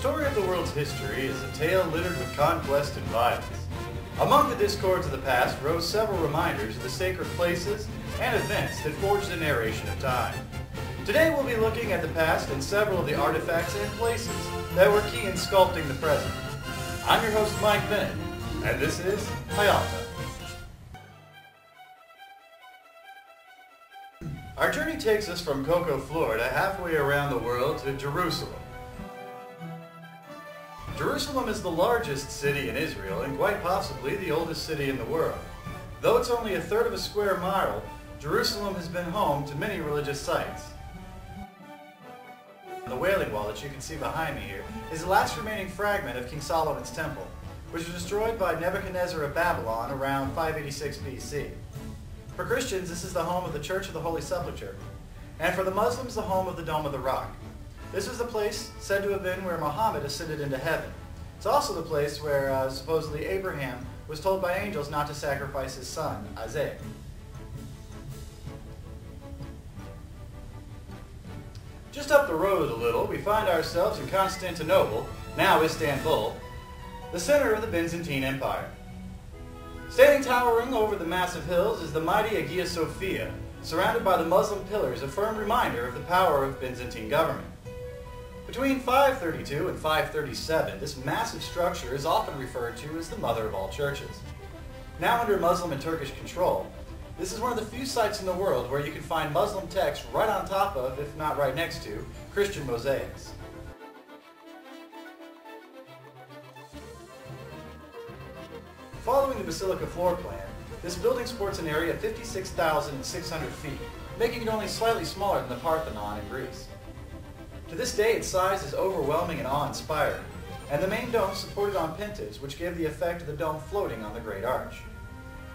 story of the world's history is a tale littered with conquest and violence. Among the discords of the past rose several reminders of the sacred places and events that forged the narration of time. Today we'll be looking at the past and several of the artifacts and places that were key in sculpting the present. I'm your host Mike Bennett, and this is Hayata. Our journey takes us from Cocoa, Florida, halfway around the world to Jerusalem. Jerusalem is the largest city in Israel and quite possibly the oldest city in the world. Though it's only a third of a square mile, Jerusalem has been home to many religious sites. The Wailing Wall that you can see behind me here is the last remaining fragment of King Solomon's temple, which was destroyed by Nebuchadnezzar of Babylon around 586 BC. For Christians, this is the home of the Church of the Holy Sepulchre, and for the Muslims, the home of the Dome of the Rock. This was the place said to have been where Muhammad ascended into heaven. It's also the place where supposedly Abraham was told by angels not to sacrifice his son, Isaac. Just up the road a little, we find ourselves in Constantinople, now Istanbul, the center of the Byzantine Empire. Standing towering over the massive hills is the mighty Hagia Sophia, surrounded by the Muslim pillars, a firm reminder of the power of Byzantine government. Between 532 and 537, this massive structure is often referred to as the mother of all churches. Now under Muslim and Turkish control, this is one of the few sites in the world where you can find Muslim text right on top of, if not right next to, Christian mosaics. Following the basilica floor plan, this building sports an area of 56,600 feet, making it only slightly smaller than the Parthenon in Greece. To this day, its size is overwhelming and awe-inspiring, and the main dome supported on pintas, which gave the effect of the dome floating on the Great Arch.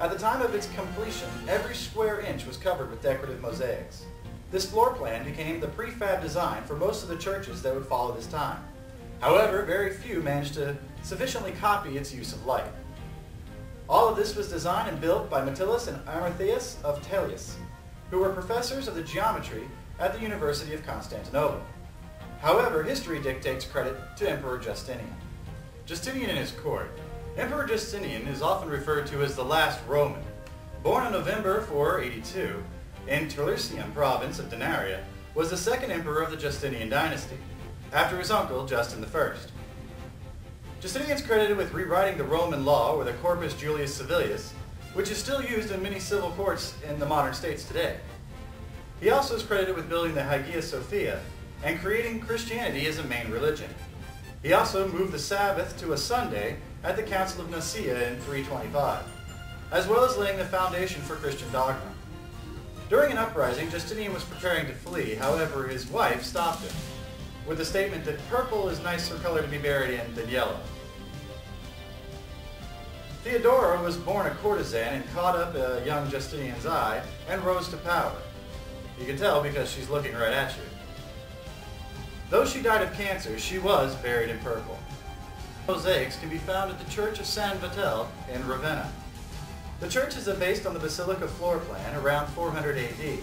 At the time of its completion, every square inch was covered with decorative mosaics. This floor plan became the prefab design for most of the churches that would follow this time. However, very few managed to sufficiently copy its use of light. All of this was designed and built by Metellus and Amartheus of Tellus, who were professors of the geometry at the University of Constantinople. However, history dictates credit to Emperor Justinian. Justinian and his court. Emperor Justinian is often referred to as the last Roman. Born in November 482 in Terlusium province of Denaria, was the second emperor of the Justinian dynasty, after his uncle Justin I. Justinian is credited with rewriting the Roman law, or the Corpus Julius Civilis, which is still used in many civil courts in the modern states today. He also is credited with building the Hagia Sophia and creating Christianity as a main religion. He also moved the Sabbath to a Sunday at the Council of Nicaea in 325, as well as laying the foundation for Christian dogma. During an uprising, Justinian was preparing to flee, however his wife stopped him, with the statement that purple is nicer color to be buried in than yellow. Theodora was born a courtesan and caught up young Justinian's eye and rose to power. You can tell because she's looking right at you. Though she died of cancer, she was buried in purple. Mosaics can be found at the Church of San Vitale in Ravenna. The church is based on the basilica floor plan around 400 AD.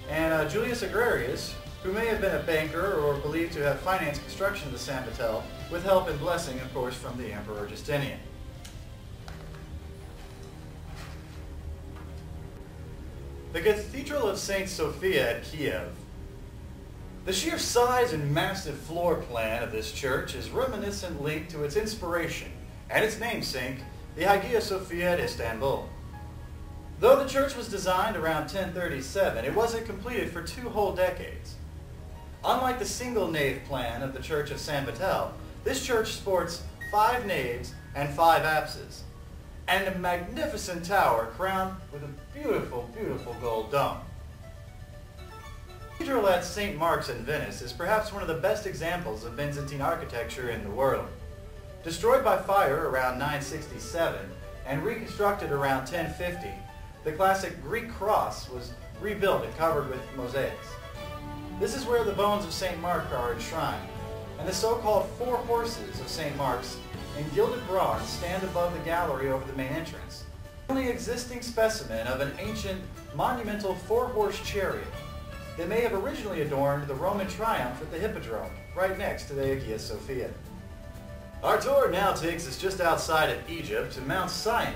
And Julius Agrarius, who may have been a banker or believed to have financed construction of the San Vitale, with help and blessing, of course, from the Emperor Justinian. The Cathedral of St. Sophia at Kiev. The sheer size and massive floor plan of this church is reminiscent linked to its inspiration and its namesake, the Hagia Sophia at Istanbul. Though the church was designed around 1037, it wasn't completed for 2 whole decades. Unlike the single nave plan of the Church of San Vitale, this church sports 5 naves and 5 apses, and a magnificent tower crowned with a beautiful, beautiful gold dome. The cathedral at St. Mark's in Venice is perhaps one of the best examples of Byzantine architecture in the world. Destroyed by fire around 967 and reconstructed around 1050, the classic Greek cross was rebuilt and covered with mosaics. This is where the bones of St. Mark are enshrined, and the so-called 4 horses of St. Mark's in gilded bronze stand above the gallery over the main entrance. The only existing specimen of an ancient monumental 4-horse chariot. They may have originally adorned the Roman triumph at the Hippodrome, right next to the Hagia Sophia. Our tour now takes us just outside of Egypt to Mount Sinai,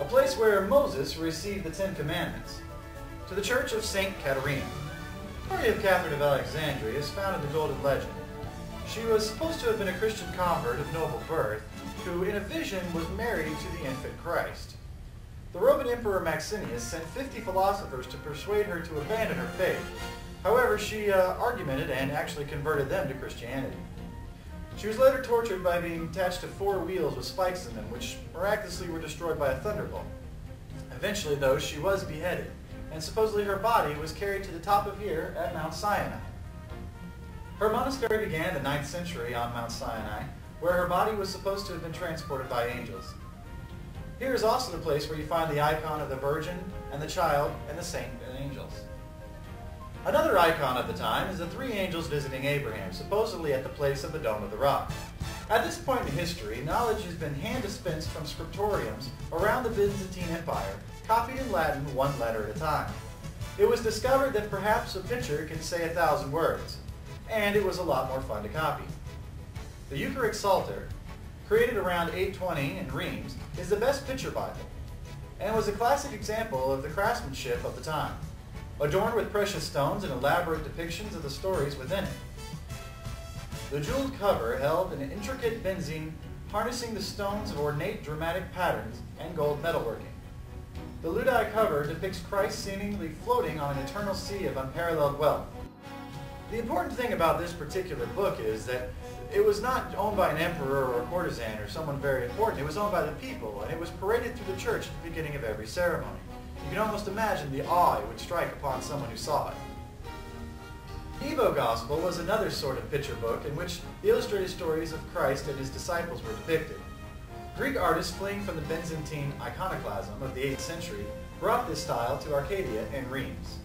a place where Moses received the Ten Commandments, to the Church of St. Caterina. The story of Catherine of Alexandria is found in the Golden Legend. She was supposed to have been a Christian convert of noble birth, who in a vision was married to the infant Christ. The Roman Emperor Maxinius sent 50 philosophers to persuade her to abandon her faith. However, she argumented and actually converted them to Christianity. She was later tortured by being attached to 4 wheels with spikes in them, which miraculously were destroyed by a thunderbolt. Eventually, though, she was beheaded, and supposedly her body was carried to the top of here at Mount Sinai. Her monastery began in the 9th century on Mount Sinai, where her body was supposed to have been transported by angels. Here is also the place where you find the icon of the Virgin and the Child and the Saint and angels. Another icon of the time is the 3 angels visiting Abraham, supposedly at the place of the Dome of the Rock. At this point in history, knowledge has been hand-dispensed from scriptoriums around the Byzantine Empire, copied in Latin 1 letter at a time. It was discovered that perhaps a picture can say 1,000 words, and it was a lot more fun to copy. The Eucharic Psalter, created around 820 in Reims, is the best picture Bible, and was a classic example of the craftsmanship of the time, adorned with precious stones and elaborate depictions of the stories within it. The jeweled cover held an intricate benzine harnessing the stones of ornate dramatic patterns and gold metalworking. The Ludi cover depicts Christ seemingly floating on an eternal sea of unparalleled wealth. The important thing about this particular book is that it was not owned by an emperor or a courtesan or someone very important. It was owned by the people, and it was paraded through the church at the beginning of every ceremony. You can almost imagine the awe it would strike upon someone who saw it. The Evo Gospel was another sort of picture book in which the illustrated stories of Christ and his disciples were depicted. Greek artists fleeing from the Byzantine iconoclasm of the 8th century brought this style to Arcadia and Reims.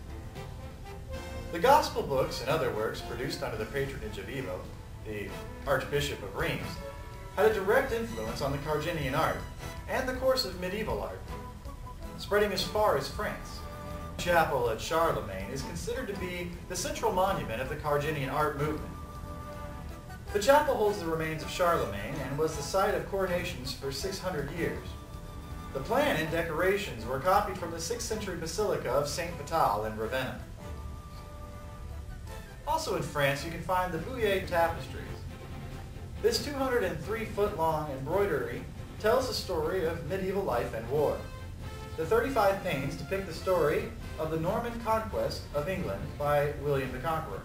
The Gospel books and other works produced under the patronage of Evo, the Archbishop of Reims, had a direct influence on the Cariginian art and the course of medieval art, spreading as far as France. The chapel at Charlemagne is considered to be the central monument of the Cariginian art movement. The chapel holds the remains of Charlemagne and was the site of coronations for 600 years. The plan and decorations were copied from the 6th century Basilica of San Vitale in Ravenna. Also in France, you can find the Bouillet tapestries. This 203-foot-long embroidery tells the story of medieval life and war. The 35 paintings depict the story of the Norman conquest of England by William the Conqueror,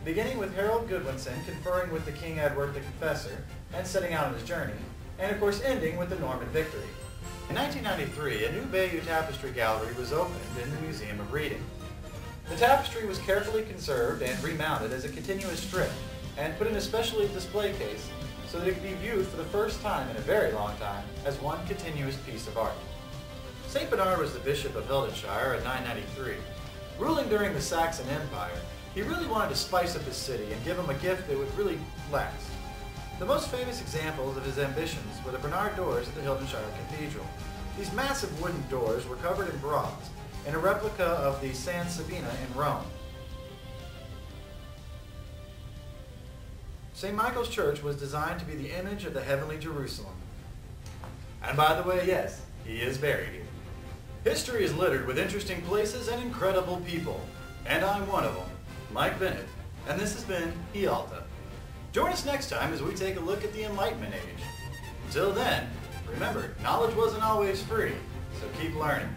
beginning with Harold Godwinson conferring with the King Edward the Confessor and setting out on his journey, and of course ending with the Norman victory. In 1993, a new Bayeux tapestry gallery was opened in the Museum of Reading. The tapestry was carefully conserved and remounted as a continuous strip and put in a special display case so that it could be viewed for the first time in a very long time as one continuous piece of art. St. Bernard was the Bishop of Hildesheim in 993. Ruling during the Saxon Empire, he really wanted to spice up his city and give him a gift that would really last. The most famous examples of his ambitions were the Bernard doors at the Hildesheim Cathedral. These massive wooden doors were covered in bronze, in a replica of the San Sabina in Rome. St. Michael's Church was designed to be the image of the heavenly Jerusalem. And by the way, yes, he is buried here. History is littered with interesting places and incredible people. And I'm one of them, Mike Bennett, and this has been Hialta. Join us next time as we take a look at the Enlightenment Age. Until then, remember, knowledge wasn't always free, so keep learning.